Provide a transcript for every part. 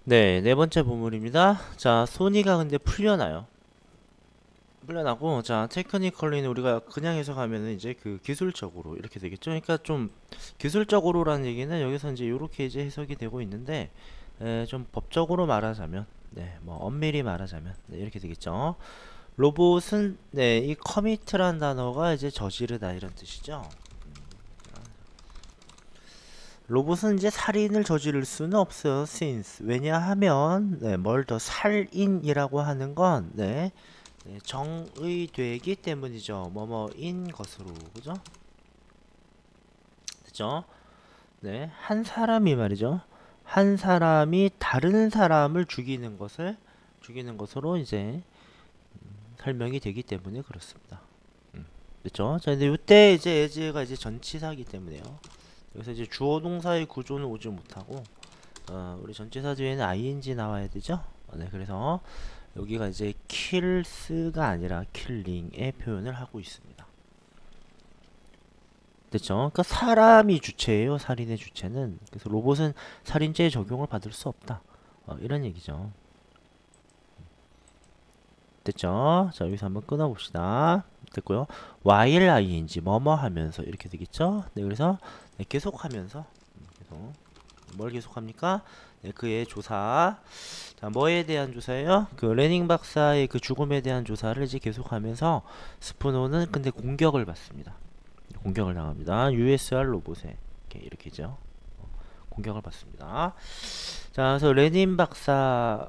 네, 네 번째 보물입니다. 자, 소니가 근데 풀려나요. 풀려나고, 자, 테크니컬리는 우리가 그냥 해석하면은 이제 그 기술적으로 이렇게 되겠죠. 그러니까 좀 기술적으로라는 얘기는 여기서 이제 이렇게 이제 해석이 되고 있는데, 좀 법적으로 말하자면, 네, 뭐 엄밀히 말하자면, 네, 이렇게 되겠죠. 로봇은 네, 이 커미트란 단어가 이제 저지르다 이런 뜻이죠. 로봇은 이제 살인을 저지를 수는 없어요. since 왜냐하면 네, 뭘 더 살인이라고 하는 건 네, 네, 정의되기 때문이죠. 뭐뭐인 것으로 그죠? 그죠? 네, 한 사람이 말이죠. 한 사람이 다른 사람을 죽이는 것으로 이제 설명이 되기 때문에 그렇습니다. 그렇죠? 자, 근데 이때 이제 에즈가 이제 전치사기 때문에요. 여기서 이제 주어 동사의 구조는 오지 못하고 우리 전치사 뒤에는 ing 나와야 되죠? 네, 그래서 여기가 이제 kills가 아니라 killing의 표현을 하고 있습니다. 됐죠? 그러니까 사람이 주체예요. 살인의 주체는. 그래서 로봇은 살인죄에 적용을 받을 수 없다. 이런 얘기죠. 됐죠? 자, 여기서 한번 끊어봅시다. 됐고요. while ing 뭐뭐 하면서 이렇게 되겠죠? 네, 그래서 네, 계속하면서 계속 뭘 계속합니까? 네, 그의 조사. 자, 뭐에 대한 조사예요? 그 레닝 박사의 그 죽음에 대한 조사를 이제 계속하면서 스푸노는 근데 공격을 받습니다. 공격을 당합니다. USR 로봇에 이렇게죠. 공격을 받습니다. 자, 그래서 레닌 박사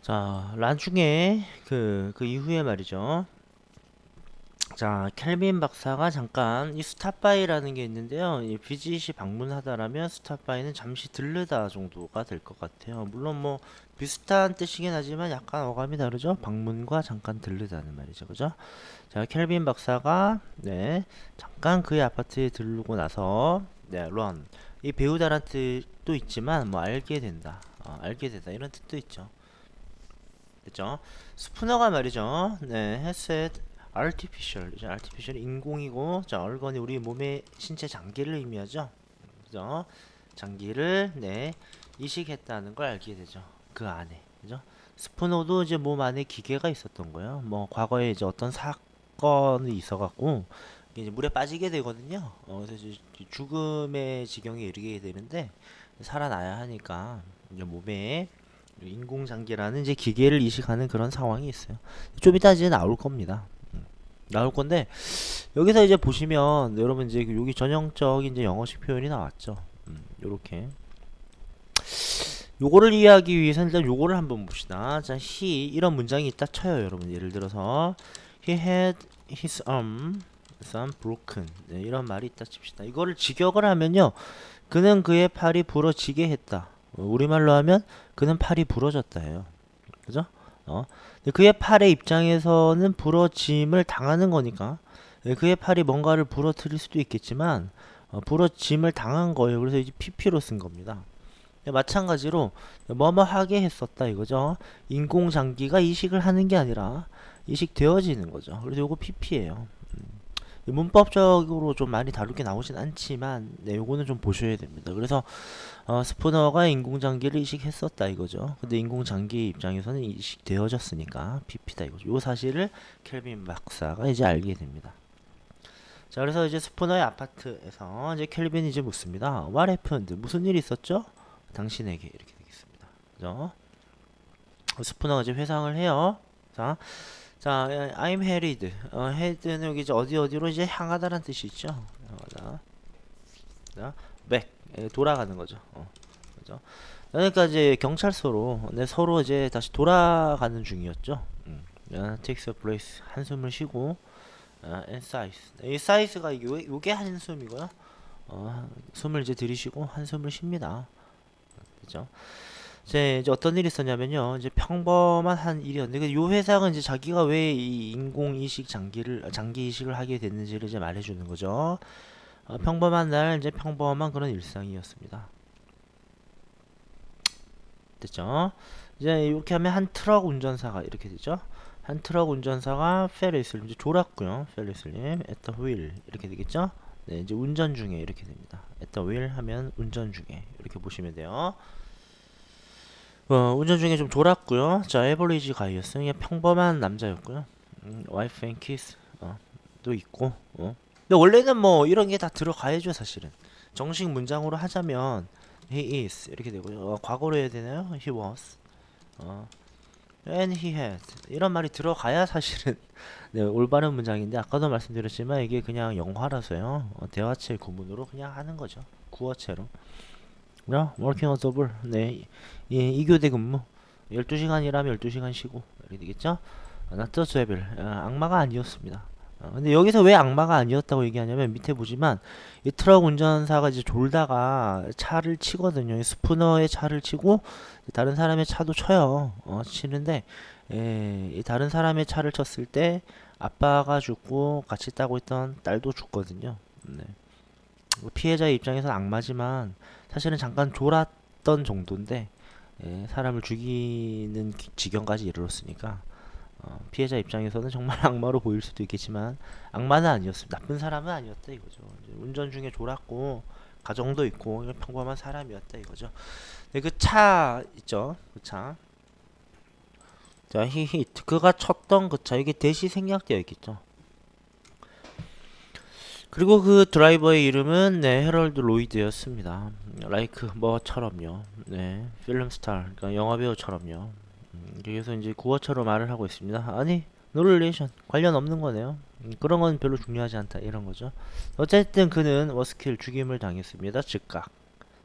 자, 나중에 그 이후에 말이죠. 자, 켈빈 박사가 잠깐 이 스탑바이라는 게 있는데요. 이 비짓이 방문하다라면 스탑바이는 잠시 들르다 정도가 될 것 같아요. 물론 뭐 비슷한 뜻이긴 하지만 약간 어감이 다르죠. 방문과 잠깐 들르다는 말이죠. 그죠? 자, 켈빈 박사가 네, 잠깐 그의 아파트에 들르고 나서 네, 런. 이 배우다란 뜻도 있지만 뭐 알게 된다. 알게 되다 이런 뜻도 있죠. 됐죠? 스푸너가 말이죠. 네, 헤셋 artificial, 이제 artificial 인공이고, 자, 얼건이 우리 몸의 신체 장기를 의미하죠. 그죠? 장기를 네 이식했다는 걸 알게 되죠. 그 안에, 그죠? 스푸너도 이제 몸 안에 기계가 있었던 거예요. 뭐 과거에 이제 어떤 사건이 있어갖고 이제 물에 빠지게 되거든요. 그래서 이제 죽음의 지경에 이르게 되는데 살아나야 하니까 이제 몸에 인공장기라는 이제 기계를 이식하는 그런 상황이 있어요. 좀 이따 이제 나올 겁니다. 나올 건데 여기서 이제 보시면 여러분 이제 여기 전형적인 이제 영어식 표현이 나왔죠. 요렇게 요거를 이해하기 위해서 일단 요거를 한번 봅시다. 자, he 이런 문장이 있다 쳐요, 여러분. 예를 들어서 he had his arm broken. 네, 이런 말이 있다 칩시다. 이거를 직역을 하면요. 그는 그의 팔이 부러지게 했다. 우리말로 하면 그는 팔이 부러졌다 해요. 그죠? 근데 그의 팔의 입장에서는 부러짐을 당하는 거니까 그의 팔이 뭔가를 부러뜨릴 수도 있겠지만 부러짐을 당한 거예요. 그래서 이제 PP로 쓴 겁니다. 마찬가지로 뭐뭐 하게 했었다 이거죠. 인공장기가 이식을 하는 게 아니라 이식되어지는 거죠. 그래서 요거 PP예요. 문법적으로 좀 많이 다루게 나오진 않지만 네, 요거는 좀 보셔야 됩니다. 그래서 스푸너가 인공장기를 이식했었다 이거죠. 근데 인공장기 입장에서는 이식되어졌으니까 PP다 이거죠. 요 사실을 켈빈 박사가 이제 알게 됩니다. 자, 그래서 이제 스푸너의 아파트에서 이제 켈빈이 이제 묻습니다. What happened? 무슨 일이 있었죠? 당신에게 이렇게 되겠습니다. 그죠? 스푸너가 이제 회상을 해요. 자, I'm headed. head는 여기 이제 어디로 이제 향하다라는 뜻이 있죠. 자, back. 돌아가는 거죠. 그죠? 그러니까 이제 경찰서로 서로 이제 다시 돌아가는 중이었죠. takes a place. 한숨을 쉬고 and sighs. 이 sighs가 요게 한숨이고요. 숨을 이제 들이쉬고 한숨을 쉽니다. 그죠? 이제 어떤 일이 있었냐면요. 이제 평범한 한 일이었는데 요 회사가 이제 자기가 왜 이 인공 이식 장기 이식을 하게 됐는지를 이제 말해주는 거죠. 평범한 날 이제 평범한 그런 일상이었습니다. 됐죠? 이제 이렇게 하면 한 트럭 운전사가 이렇게 되죠. 한 트럭 운전사가 페리스를 이제 졸았고요. 페리스님 at the wheel 이렇게 되겠죠. 네, 이제 운전 중에 이렇게 됩니다. at the wheel 하면 운전 중에 이렇게 보시면 돼요. 운전 중에 좀 졸았고요. 자, average guy였어요. 그냥 평범한 남자였고요. wife and kids 도 있고. 근데 원래는 뭐 이런 게 다 들어가야죠, 사실은. 정식 문장으로 하자면 he is 이렇게 되고요. 과거로 해야 되나요? he was. and he had 이런 말이 들어가야 사실은 네, 올바른 문장인데 아까도 말씀드렸지만 이게 그냥 영화라서요. 대화체 구문으로 그냥 하는 거죠. 구어체로. working on double. 네, 이교대 근무. 12시간 일하면 12시간 쉬고 이렇게 되겠죠? not the devil. 악마가 아니었습니다. 근데 여기서 왜 악마가 아니었다고 얘기하냐면 밑에 보지만 이 트럭 운전사가 이제 졸다가 차를 치거든요. 스푸너의 차를 치고 다른 사람의 차도 쳐요. 치는데 이 다른 사람의 차를 쳤을 때 아빠가 죽고 같이 타고 있던 딸도 죽거든요. 네. 피해자의 입장에서는 악마지만 사실은 잠깐 졸았던 정도인데 사람을 죽이는 지경까지 이르렀으니까 피해자 입장에서는 정말 악마로 보일 수도 있겠지만 악마는 아니었습니다. 나쁜 사람은 아니었다 이거죠. 운전 중에 졸았고 가정도 있고 평범한 사람이었다 이거죠. 네, 그 차 있죠. 그 차. 자, 히히트 그가 쳤던 그 차 이게 대시 생략되어 있겠죠. 그리고 그 드라이버의 이름은 네, 헤럴드 로이드였습니다. 라이크 뭐처럼요. 네, 필름 스타, 그러니까 영화 배우처럼요. 그래서 이제 구어체로 말을 하고 있습니다. 아니, no relation 관련 없는 거네요. 그런 건 별로 중요하지 않다 이런 거죠. 어쨌든 그는 워스킬 죽임을 당했습니다. 즉각,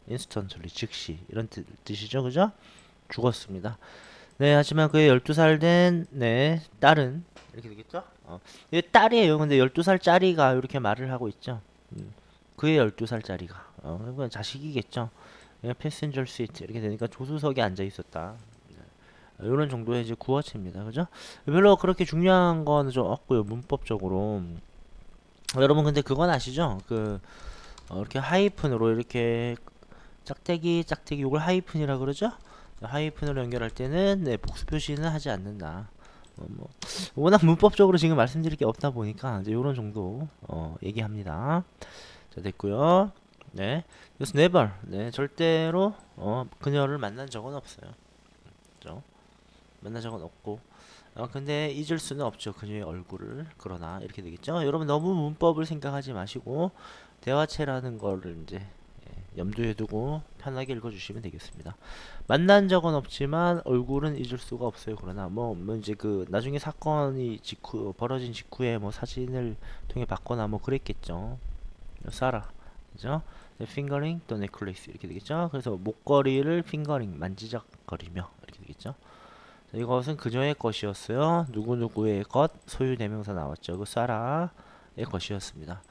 인스턴트리 즉시 이런 뜻이죠, 그죠? 죽었습니다. 네, 하지만 그의 12살 된 네, 딸은 이렇게 되겠죠? 이게 딸이에요. 근데 12살짜리가 이렇게 말을 하고 있죠. 그의 12살짜리가 그건 자식이겠죠. 패센저 시트 이렇게 되니까 조수석에 앉아 있었다. 이런 정도의 이제 구어체입니다. 그죠? 별로 그렇게 중요한 거는 좀 없고요. 문법적으로. 여러분 근데 그건 아시죠? 이렇게 하이픈으로 이렇게 짝대기 이걸 하이픈이라 그러죠? 하이픈으로 연결할 때는 네, 복수 표시는 하지 않는다. 워낙 문법적으로 지금 말씀드릴 게 없다 보니까 이제 이런 정도 얘기합니다. 자, 됐고요. 네, 그래서 never 네, 절대로 그녀를 만난 적은 없어요. 그죠? 만난 적은 없고 근데 잊을 수는 없죠. 그녀의 얼굴을. 그러나 이렇게 되겠죠. 여러분 너무 문법을 생각하지 마시고 대화체라는 거를 이제 염두에 두고 편하게 읽어주시면 되겠습니다. 만난 적은 없지만 얼굴은 잊을 수가 없어요. 그러나 뭐 이제 나중에 사건이 벌어진 직후에 뭐 사진을 통해 봤거나 뭐 그랬겠죠. 사라, 그죠? 핑거링 또 네클레이스 이렇게 되겠죠. 그래서 목걸이를 핑거링 만지작거리며 이렇게 되겠죠. 자, 이것은 그녀의 것이었어요. 누구누구의 것 소유 대명사 나왔죠. 그 사라의 것이었습니다.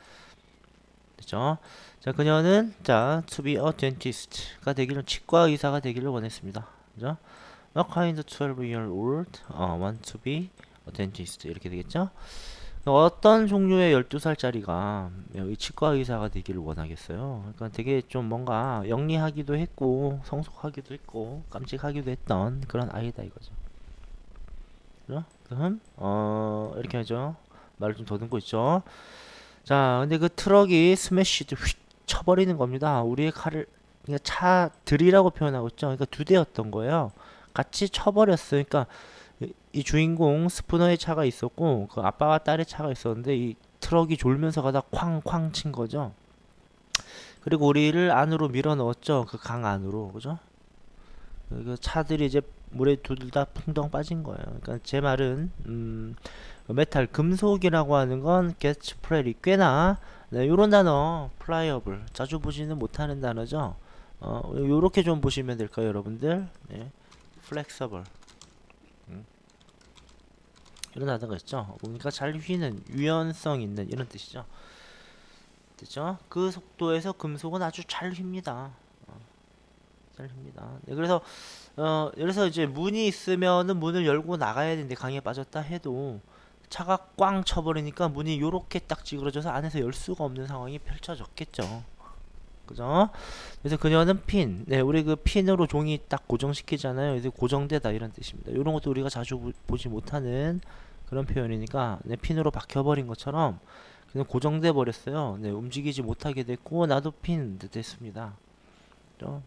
됐죠? 자, 그녀는 to be a dentist가 되기를 치과 의사가 되기를 원했습니다. 그죠? What kind of 12-year-old want to be a dentist 이렇게 되겠죠? 어떤 종류의 12살짜리가 이 치과 의사가 되기를 원하겠어요. 그러니까 되게 좀 뭔가 영리하기도 했고 성숙하기도 했고 깜찍하기도 했던 그런 아이다 이거죠. 그죠? 그럼 이렇게 하죠. 말을 좀 더듬고 있죠. 자, 근데 그 트럭이 스매시드 휙 쳐버리는 겁니다. 우리의 칼을 그러니까 차들이라고 표현하고 있죠. 그러니까 두 대였던 거예요. 같이 쳐버렸어요. 그러니까 이 주인공 스푸너의 차가 있었고 그 아빠와 딸의 차가 있었는데 이 트럭이 졸면서 가다 쾅쾅 친 거죠. 그리고 우리를 안으로 밀어 넣었죠. 그 강 안으로. 그죠? 그 차들이 이제 물에 둘 다 풍덩 빠진 거예요. 그러니까 제 말은 메탈 금속이라고 하는 건 gets pretty 꽤나 네, 요런 단어 pliable 자주 보지는 못하는 단어죠. 요렇게 좀 보시면 될까요, 여러분들? 네. flexible 이런 단어가 있죠. 보니까 잘 휘는 유연성 있는 이런 뜻이죠. 됐죠? 그 속도에서 금속은 아주 잘 휩니다. 잘 휩니다. 네, 그래서 이제 문이 있으면은 문을 열고 나가야 되는데 강에 빠졌다 해도 차가 꽝 쳐버리니까 문이 요렇게 딱 찌그러져서 안에서 열 수가 없는 상황이 펼쳐졌겠죠. 그죠? 그래서 그녀는 핀, 네, 우리 그 핀으로 종이 딱 고정시키잖아요. 그래서 고정되다 이런 뜻입니다. 이런 것도 우리가 자주 보지 못하는 그런 표현이니까 네, 핀으로 박혀버린 것처럼 그냥 고정돼 버렸어요. 네, 움직이지 못하게 됐고 나도 핀 됐습니다.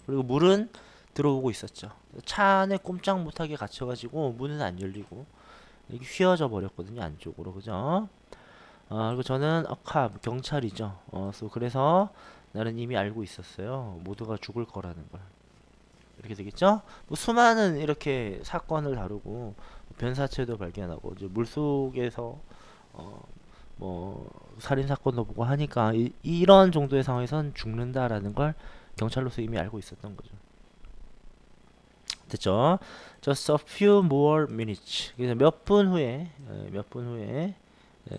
그리고 물은 들어오고 있었죠. 차 안에 꼼짝 못하게 갇혀가지고 문은 안 열리고 이게 휘어져 버렸거든요, 안쪽으로. 그죠? 그리고 저는 경찰이죠. 그래서 나는 이미 알고 있었어요. 모두가 죽을 거라는 걸. 이렇게 되겠죠? 뭐 수많은 이렇게 사건을 다루고 변사체도 발견하고 이제 물속에서 어, 뭐 살인 사건도 보고 하니까 이런 정도의 상황에선 죽는다라는 걸 경찰로서 이미 알고 있었던 거죠. 됐죠? Just a few more minutes. 그래서 몇 분 후에,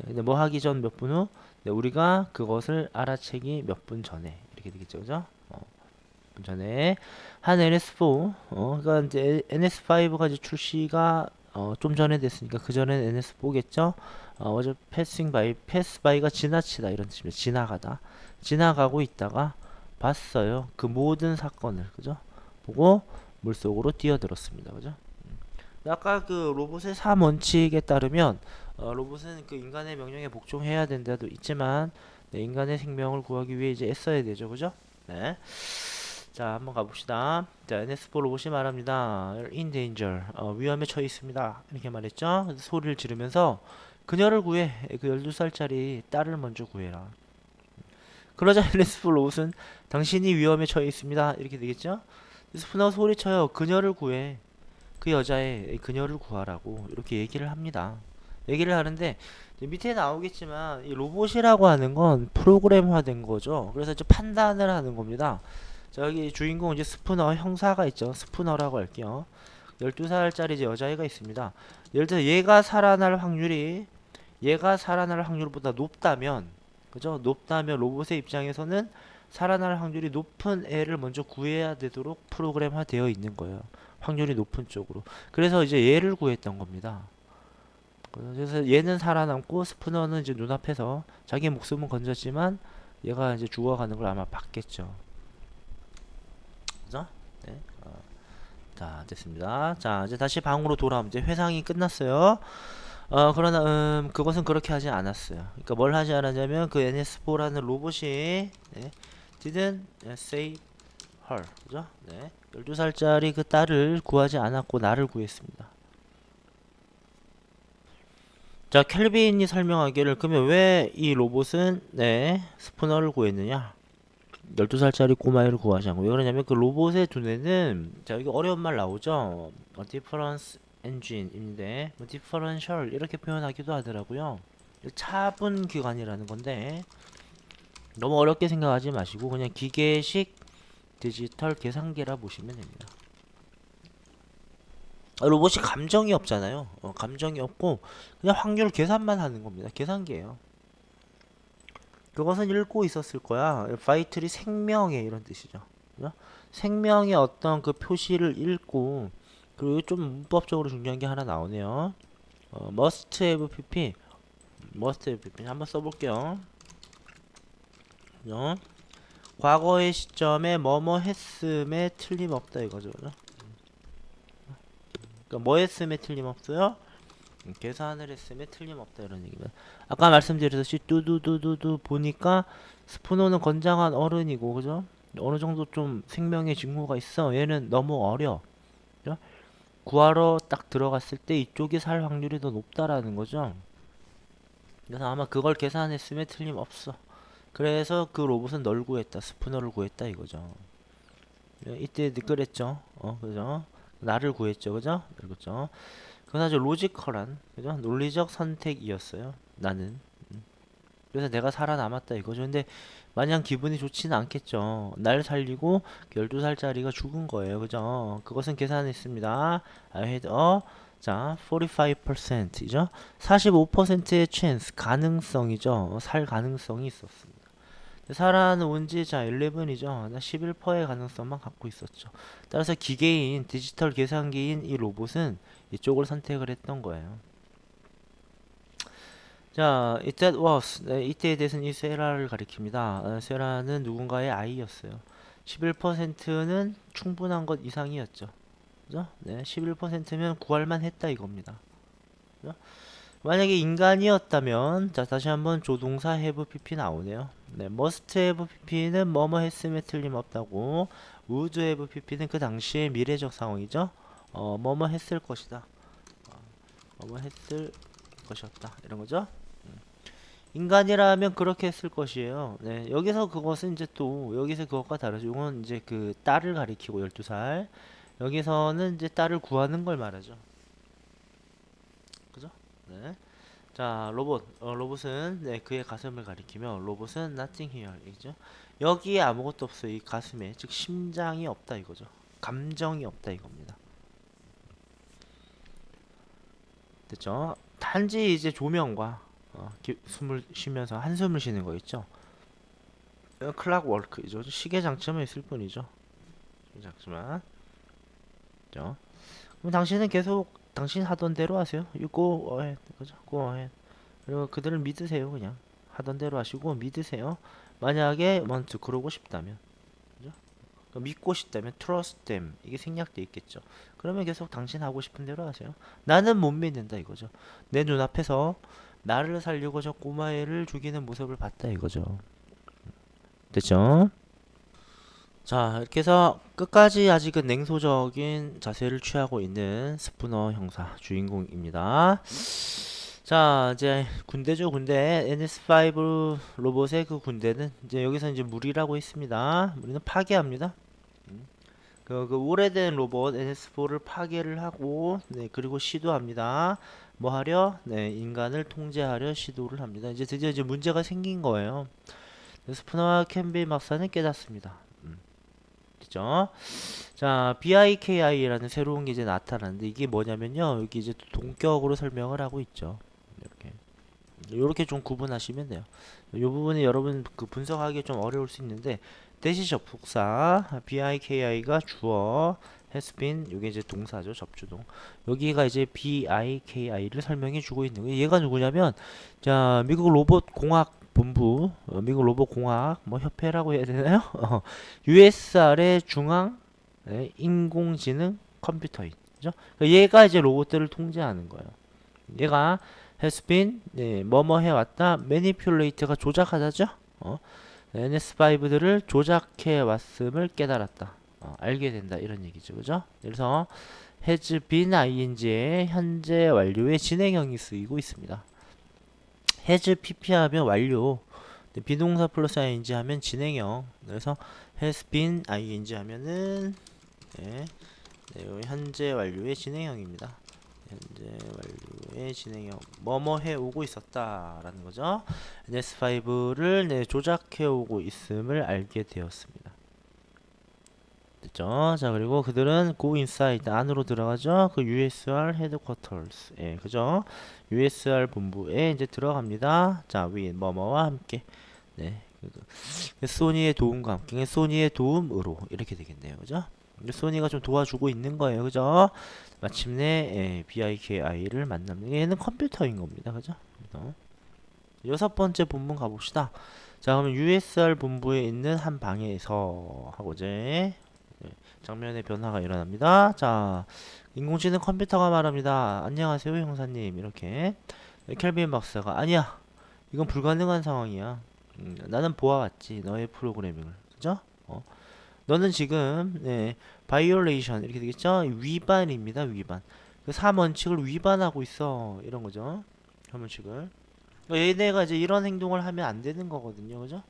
근데 뭐 하기 전 몇 분 후, 네, 우리가 그것을 알아채기 몇 분 전에 이렇게 되겠죠, 그죠? 분 전에 한 NS4, 그러니까 이제 NS5가 이제 출시가 좀 전에 됐으니까 그 전엔 NS4겠죠? 어제 passing by, pass by가 지나치다 이런 뜻입니다. 지나가다, 지나가고 있다가 봤어요. 그 모든 사건을, 그죠? 보고 물속으로 뛰어들었습니다. 그죠? 아까 그 로봇의 3원칙에 따르면 로봇은 그 인간의 명령에 복종해야 된다도 있지만 네, 인간의 생명을 구하기 위해 이제 애써야 되죠. 그죠? 네. 자, 한번 가봅시다. 자, NS4 로봇이 말합니다. In danger. 위험에 처해 있습니다. 이렇게 말했죠. 그래서 소리를 지르면서 그녀를 구해. 그 12살짜리 딸을 먼저 구해라. 그러자 NS4 로봇은 당신이 위험에 처해 있습니다. 이렇게 되겠죠? 스푸너가 소리쳐요. 그녀를 구해. 그 여자의 그녀를 구하라고 이렇게 얘기를 합니다. 얘기를 하는데 밑에 나오겠지만 이 로봇이라고 하는 건 프로그램화된 거죠. 그래서 이제 판단을 하는 겁니다. 저기 주인공 이제 스푸너 형사가 있죠. 스푸너라고 할게요. 12살짜리 이제 여자애가 있습니다. 예를 들어 얘가 살아날 확률보다 높다면, 그죠? 높다면 로봇의 입장에서는 살아날 확률이 높은 애를 먼저 구해야 되도록 프로그램화 되어 있는 거예요. 확률이 높은 쪽으로. 그래서 이제 얘를 구했던 겁니다. 그래서 얘는 살아남고 스푸너는 이제 눈앞에서 자기 목숨은 건졌지만 얘가 이제 죽어가는 걸 아마 봤겠죠. 그죠? 네. 자, 됐습니다. 자, 이제 다시 방으로 돌아오면 이제 회상이 끝났어요. 그러나 그것은 그렇게 하지 않았어요. 그러니까 뭘 하지 않았냐면 그 NS4라는 로봇이 네, didn't save her. 그죠? 네. 12살짜리 그 딸을 구하지 않았고 나를 구했습니다. 자, 켈빈이 설명하기를 그러면 왜 이 로봇은 네, 스푸너를 구했느냐? 12살짜리 꼬마애를 구하지 않고 왜 그러냐면 그 로봇의 두뇌는 자 여기 어려운 말 나오죠. difference engine인데 differential 이렇게 표현하기도 하더라고요. 차분 기관이라는 건데 너무 어렵게 생각하지 마시고 그냥 기계식 디지털 계산기라 보시면 됩니다. 로봇이 감정이 없잖아요. 감정이 없고 그냥 확률 계산만 하는 겁니다. 계산기예요. 그것은 읽고 있었을 거야. 바이틀이 생명의 이런 뜻이죠. 그죠? 생명의 어떤 그 표시를 읽고 그리고 좀 문법적으로 중요한 게 하나 나오네요. must have pp must have pp 한번 써볼게요. 그죠? 과거의 시점에 뭐뭐 했음에 틀림없다 이거죠. 그죠? 그러니까 뭐 했음에 틀림없어요? 계산을 했음에 틀림없다 이런 얘기입니다. 아까 말씀드렸듯이 뚜두두두두 보니까 스푸너는 건장한 어른이고 그죠? 어느 정도 좀 생명의 징후가 있어. 얘는 너무 어려. 그죠? 구하러 딱 들어갔을 때 이쪽이 살 확률이 더 높다라는 거죠. 그래서 아마 그걸 계산했음에 틀림없어. 그래서 그 로봇은 널 구했다. 스푸너를 구했다 이거죠. 이때 그랬죠. 그죠? 나를 구했죠. 그죠? 그렇죠. 그건 아주 로지컬한, 그죠? 논리적 선택이었어요. 나는. 그래서 내가 살아남았다 이거죠. 근데 마냥 기분이 좋지는 않겠죠. 날 살리고 12살짜리가 죽은 거예요. 그죠? 그것은 계산했습니다. I had 자, 45%이죠. 45%의 chance, 가능성이죠. 살 가능성이 있었습니다. 살아는 온지 자 11이죠. 11%의 가능성만 갖고 있었죠. 따라서 기계인 디지털 계산기인 이 로봇은 이쪽을 선택을 했던 거예요. 자, that was 네, 이때에 대해서는 이 세라를 가리킵니다. 세라는 누군가의 아이였어요. 11%는 충분한 것 이상이었죠. 그죠? 네, 11%면 구할만 했다 이겁니다. 그죠? 만약에 인간이었다면, 자, 다시 한번 조동사 have pp 나오네요. 네, must have pp는 뭐뭐 했음에 틀림없다고, would have pp는 그 당시의 미래적 상황이죠. 뭐뭐 했을 것이다. 뭐뭐 했을 것이었다. 이런 거죠. 인간이라면 그렇게 했을 것이에요. 네, 여기서 그것은 이제 또, 여기서 그것과 다르죠. 이건 이제 그 딸을 가리키고 12살. 여기서는 이제 딸을 구하는 걸 말하죠. 그죠? 네. 자, 로봇은 네, 그의 가슴을 가리키며 로봇은 nothing here 이죠. 여기에 아무것도 없어요. 이 가슴에, 즉 심장이 없다 이거죠. 감정이 없다 이겁니다. 됐죠? 단지 이제 조명과 숨을 쉬면서 한숨을 쉬는 거 있죠. 클락 워크이죠. 시계 장치만 있을 뿐이죠. 시계 장치만. 그죠? 그럼 당신은 계속 당신 하던 대로 하세요. You go ahead. 그죠? Go ahead. 그리고 그들을 믿으세요. 그냥 하던 대로 하시고 믿으세요. 만약에 want 그러고 싶다면, 그죠? 그러니까 믿고 싶다면 trust them 이게 생략돼 있겠죠. 그러면 계속 당신 하고 싶은 대로 하세요. 나는 못 믿는다 이거죠. 내 눈앞에서 나를 살리고 저 꼬마애를 죽이는 모습을 봤다 이거죠. 됐죠? 자, 이렇게 해서 끝까지 아직은 냉소적인 자세를 취하고 있는 스푸너 형사 주인공입니다. 자, 이제 군대죠, 군대. NS5 로봇의 그 군대는 이제 여기서 이제 무리라고 했습니다. 우리는 파괴합니다. 그 오래된 로봇 NS4를 파괴를 하고, 네, 그리고 시도합니다. 뭐 하려? 네, 인간을 통제하려 시도를 합니다. 이제 드디어 이제 문제가 생긴 거예요. 스푸너와 캔비 박사는 깨닫습니다. 그죠? 자, BIKI라는 새로운 게 이제 나타나는데 이게 뭐냐면요. 여기 이제 동격으로 설명을 하고 있죠. 이렇게 좀 구분하시면 돼요. 이 부분이 여러분 그 분석하기 좀 어려울 수 있는데 대시 접속사 BIKI가 주어 has been 이게 이제 동사죠. 접주동. 여기가 이제 BIKI를 설명해 주고 있는 거예요. 얘가 누구냐면 자, 미국 로봇 공학 본부, 미국 로봇 공학 뭐 협회라고 해야 되나요? USR의 중앙 네, 인공지능 컴퓨터인 죠. 그러니까 얘가 이제 로봇들을 통제하는 거예요. 얘가 has been 네, 뭐뭐 해왔다 manipulate가 조작하다죠. NS5들을 조작해 왔음을 깨달았다. 알게 된다 이런 얘기죠. 그죠? 그래서 has been ing의 현재 완료의 진행형이 쓰이고 있습니다. has pp 하면 완료, 비동사 플러스 ing 하면 진행형. 그래서 has been ing 하면은 네, 현재 완료의 진행형입니다. 현재 완료의 진행형 뭐뭐 해오고 있었다라는 거죠. NS5를 네, 조작해오고 있음을 알게 되었습니다. 됐죠? 자, 그리고 그들은 go inside 안으로 들어가죠. 그 USR headquarters 예, 그죠? USR 본부에 이제 들어갑니다. 자, with 뭐뭐와 함께 네, 소니의 도움과 함께 소니의 도움으로 이렇게 되겠네요. 그죠? 소니가 좀 도와주고 있는 거예요. 그죠? 마침내 BIKI를 만납니다. 얘는 컴퓨터인 겁니다. 그죠? 여섯 번째 본문 가봅시다. 자, 그러면 USR 본부에 있는 한 방에서 하고 이제 장면의 변화가 일어납니다. 자, 인공지능 컴퓨터가 말합니다. 안녕하세요, 형사님. 이렇게 켈빈 박사가 아니야. 이건 불가능한 상황이야. 나는 보아왔지. 너의 프로그래밍을. 그죠? 너는 지금 바이올레이션 이렇게 되겠죠? 위반입니다. 위반. 그 3원칙을 위반하고 있어. 이런 거죠. 3원칙을. 그러니까 얘네가 이제 이런 행동을 하면 안 되는 거거든요. 그죠?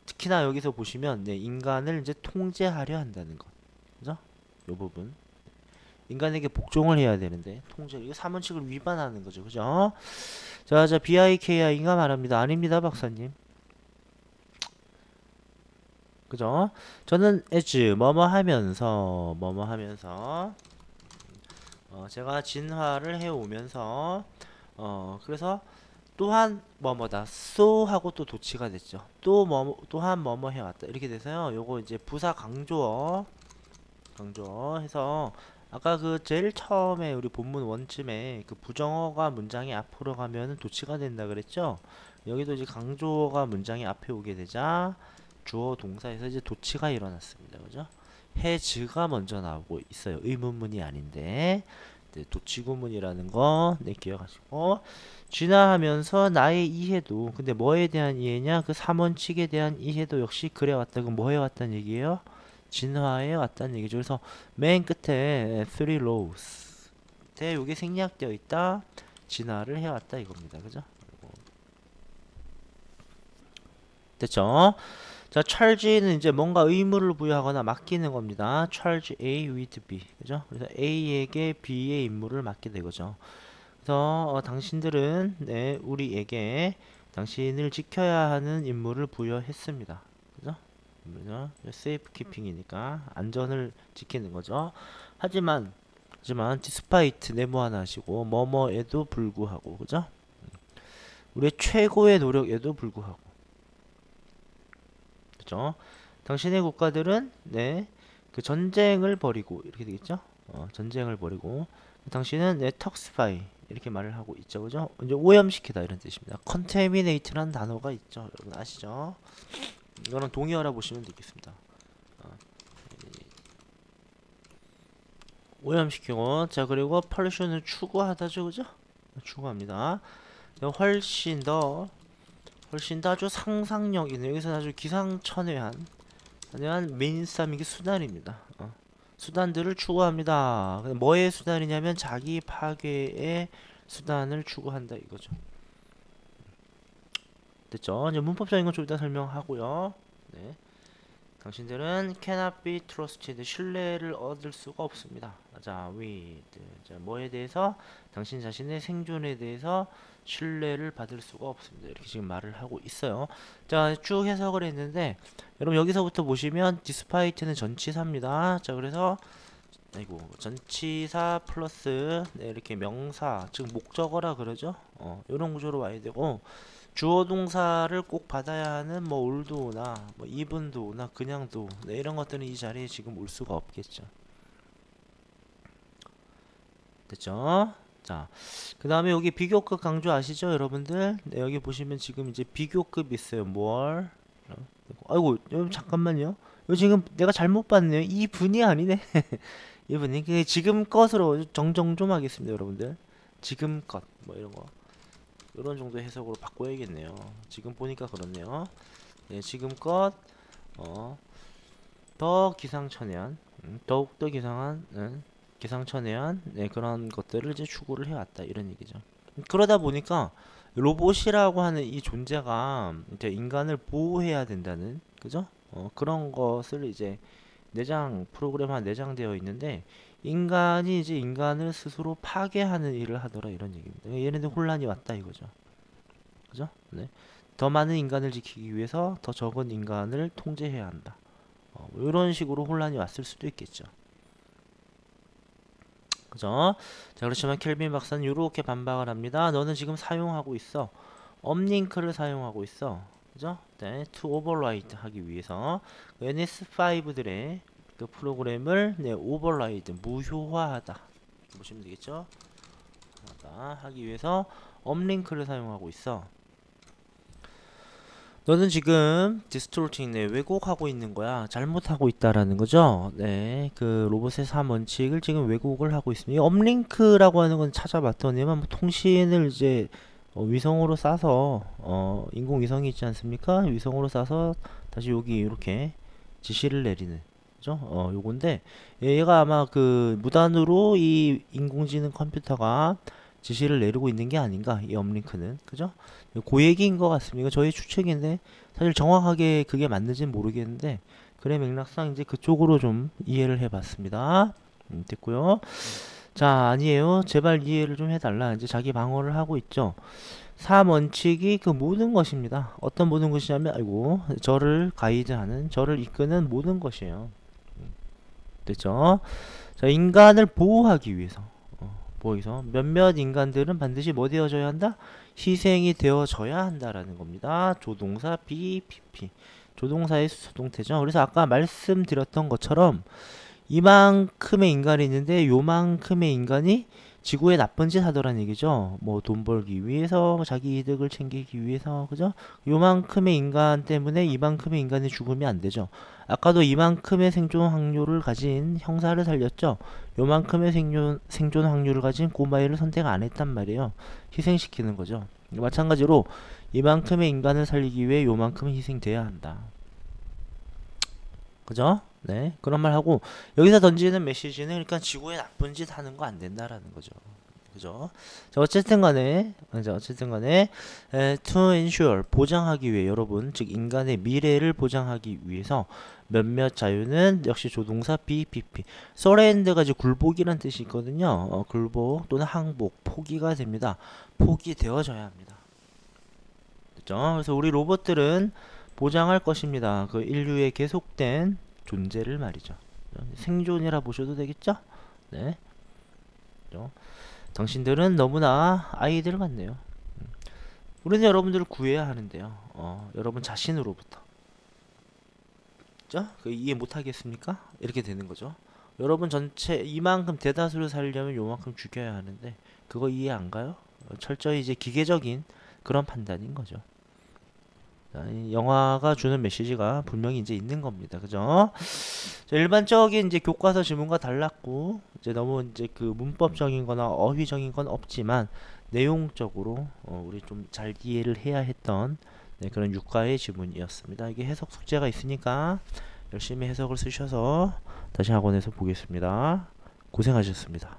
특히나 여기서 보시면 인간을 이제 통제하려 한다는 것. 그죠? 요 부분. 인간에게 복종을 해야 되는데 통제. 이거 3원칙을 위반하는 거죠. 그죠? 자, BIKI가 말합니다. 아닙니다, 박사님. 그죠? 저는 as 뭐뭐 하면서 제가 진화를 해오면서 그래서 또한 뭐뭐다 so 하고 또 도치가 됐죠. 또한 뭐뭐 해왔다 이렇게 돼서요. 요거 이제 부사 강조어 해서 아까 그 제일 처음에 우리 본문 원쯤에 그 부정어가 문장이 앞으로 가면은 도치가 된다 그랬죠. 여기도 이제 강조어가 문장이 앞에 오게 되자 주어 동사에서 이제 도치가 일어났습니다. 그죠? has가 먼저 나오고 있어요. 의문문이 아닌데 네, 도치구문이라는 거, 네, 기억하시고. 진화하면서 나의 이해도, 근데 뭐에 대한 이해냐? 그 3원칙에 대한 이해도 역시 그래왔다. 그럼 뭐 해왔다는 얘기예요? 진화해 왔다는 얘기죠. 그래서 맨 끝에 three laws. 때 요게 생략되어 있다. 진화를 해왔다 이겁니다. 그죠? 됐죠? 자, charge는 이제 뭔가 의무를 부여하거나 맡기는 겁니다. charge A with B. 그죠? 그래서 A에게 B의 임무를 맡게 되거죠. 그래서 당신들은 네, 우리에게 당신을 지켜야 하는 임무를 부여했습니다. 그죠? 세이프 키핑이니까 안전을 지키는 거죠. 하지만 디스파이트 네모하나 하시고 뭐뭐에도 불구하고 그죠? 우리의 최고의 노력에도 불구하고 그죠? 당신의 국가들은 네, 그 전쟁을 벌이고 이렇게 되겠죠? 전쟁을 벌이고 당신은 네, 턱스파이 이렇게 말을 하고 있죠, 그죠? 이제 오염시키다 이런 뜻입니다. contaminate라는 단어가 있죠, 여러분 아시죠? 이거는 동의어라 보시면 되겠습니다. 오염시키고 자 그리고 펄루션을 추구하다죠, 그죠? 추구합니다. 훨씬 더 아주 상상력 있는 여기서 아주 기상천외한 메인싸움이 수단입니다. 수단들을 추구합니다. 뭐의 수단이냐면 자기 파괴의 수단을 추구한다 이거죠. 됐죠? 이제 문법적인 건 좀 이따 설명하고요. 네. 당신들은 cannot be trusted. 신뢰를 얻을 수가 없습니다. 자, with. 자, 뭐에 대해서? 당신 자신의 생존에 대해서 신뢰를 받을 수가 없습니다. 이렇게 지금 말을 하고 있어요. 자, 쭉 해석을 했는데, 여러분 여기서부터 보시면 despite는 전치사입니다. 자, 그래서 아이고 전치사 플러스 네, 이렇게 명사, 즉 목적어라 그러죠. 이런 구조로 와야 되고. 주어 동사를 꼭 받아야 하는 뭐 올도나 뭐 이분도나 그냥도 네, 이런 것들은 이 자리에 지금 올 수가 없겠죠. 됐죠? 자, 그 다음에 여기 비교급 강조 아시죠, 여러분들? 네, 여기 보시면 지금 이제 비교급 있어요. 뭘? 아이고, 여러분 잠깐만요. 이거 지금 내가 잘못 봤네요. 이 분이 아니네. 이분이 그 지금 것으로 정정 좀 하겠습니다, 여러분들. 지금껏 뭐 이런 거. 이런 정도 해석으로 바꿔야겠네요. 지금 보니까 그렇네요. 네, 지금껏 더 기상천외한, 더욱더 기상천외한 네, 그런 것들을 이제 추구를 해왔다 이런 얘기죠. 그러다 보니까 로봇이라고 하는 이 존재가 이제 인간을 보호해야 된다는 그죠? 그런 것을 이제 프로그램화 내장되어 있는데 인간이 이제 인간을 스스로 파괴하는 일을 하더라 이런 얘기입니다. 얘네들 혼란이 왔다 이거죠. 그죠? 네. 더 많은 인간을 지키기 위해서 더 적은 인간을 통제해야 한다. 뭐 이런 식으로 혼란이 왔을 수도 있겠죠. 그죠? 자, 그렇지만 켈빈 박사는 이렇게 반박을 합니다. 너는 지금 사용하고 있어. 업링크를 사용하고 있어. 그죠? 네, to override 하기 위해서 NS5들의 그 프로그램을 네, override 무효화하다 보시면 되겠죠. 하기 위해서 업링크를 사용하고 있어. 너는 지금 distorting 네, 왜곡하고 있는 거야. 잘못하고 있다라는 거죠. 네, 그 로봇의 3원칙을 지금 왜곡을 하고 있습니다. 업링크라고 하는 건 찾아봤더니만 뭐 통신을 이제 위성으로 쏴서 인공위성이 있지 않습니까? 위성으로 쏴서 다시 여기 이렇게 지시를 내리는 그죠? 요건데 얘가 아마 그 무단으로 이 인공지능 컴퓨터가 지시를 내리고 있는 게 아닌가 이 업링크는 그죠? 그 얘기인 것 같습니다. 저희 추측인데 사실 정확하게 그게 맞는지는 모르겠는데 그래 맥락상 이제 그쪽으로 좀 이해를 해봤습니다. 됐고요. 자, 아니에요. 제발 이해를 좀 해달라. 이제 자기 방어를 하고 있죠. 3원칙이 그 모든 것입니다. 어떤 모든 것이냐면 아이고 저를 가이드하는 저를 이끄는 모든 것이에요. 됐죠? 자, 인간을 보호하기 위해서 몇몇 인간들은 반드시 뭐 되어져야 한다? 희생이 되어져야 한다라는 겁니다. 조동사 BPP 조동사의 수동태죠. 그래서 아까 말씀드렸던 것처럼 이만큼의 인간이 있는데 요만큼의 인간이 지구에 나쁜 짓 하더란 얘기죠. 뭐 돈 벌기 위해서, 자기 이득을 챙기기 위해서, 그죠? 요만큼의 인간 때문에 이만큼의 인간의 죽음이 안 되죠. 아까도 이만큼의 생존 확률을 가진 형사를 살렸죠. 요만큼의 생존 확률을 가진 꼬마이를 선택 안 했단 말이에요. 희생시키는 거죠. 마찬가지로 이만큼의 인간을 살리기 위해 요만큼은 희생돼야 한다. 그죠? 네, 그런 말 하고 여기서 던지는 메시지는 그러니까 지구에 나쁜 짓 하는 거 안 된다라는 거죠. 그죠? 자, 어쨌든 간에 to ensure 보장하기 위해 여러분 즉 인간의 미래를 보장하기 위해서 몇몇 자유는 역시 조동사 BPP 서렌드가 이제 굴복이란 뜻이 있거든요. 굴복 또는 항복 포기가 됩니다. 포기되어져야 합니다. 그죠? 그래서 우리 로봇들은 보장할 것입니다. 그 인류의 계속된 존재를 말이죠. 생존이라 보셔도 되겠죠? 네. 그죠? 당신들은 너무나 아이들 같네요. 우리는 여러분들을 구해야 하는데요. 여러분 자신으로부터. 그죠? 그 이해 못하겠습니까? 이렇게 되는 거죠. 여러분 전체 이만큼 대다수를 살려면 요만큼 죽여야 하는데 그거 이해 안 가요? 철저히 이제 기계적인 그런 판단인 거죠. 이 영화가 주는 메시지가 분명히 이제 있는 겁니다. 그죠? 자, 일반적인 이제 교과서 지문과 달랐고 이제 너무 이제 그 문법적인 거나 어휘적인 건 없지만 내용적으로 우리 좀 잘 이해를 해야 했던 네, 그런 유과의 지문이었습니다. 이게 해석 숙제가 있으니까 열심히 해석을 쓰셔서 다시 학원에서 보겠습니다. 고생하셨습니다.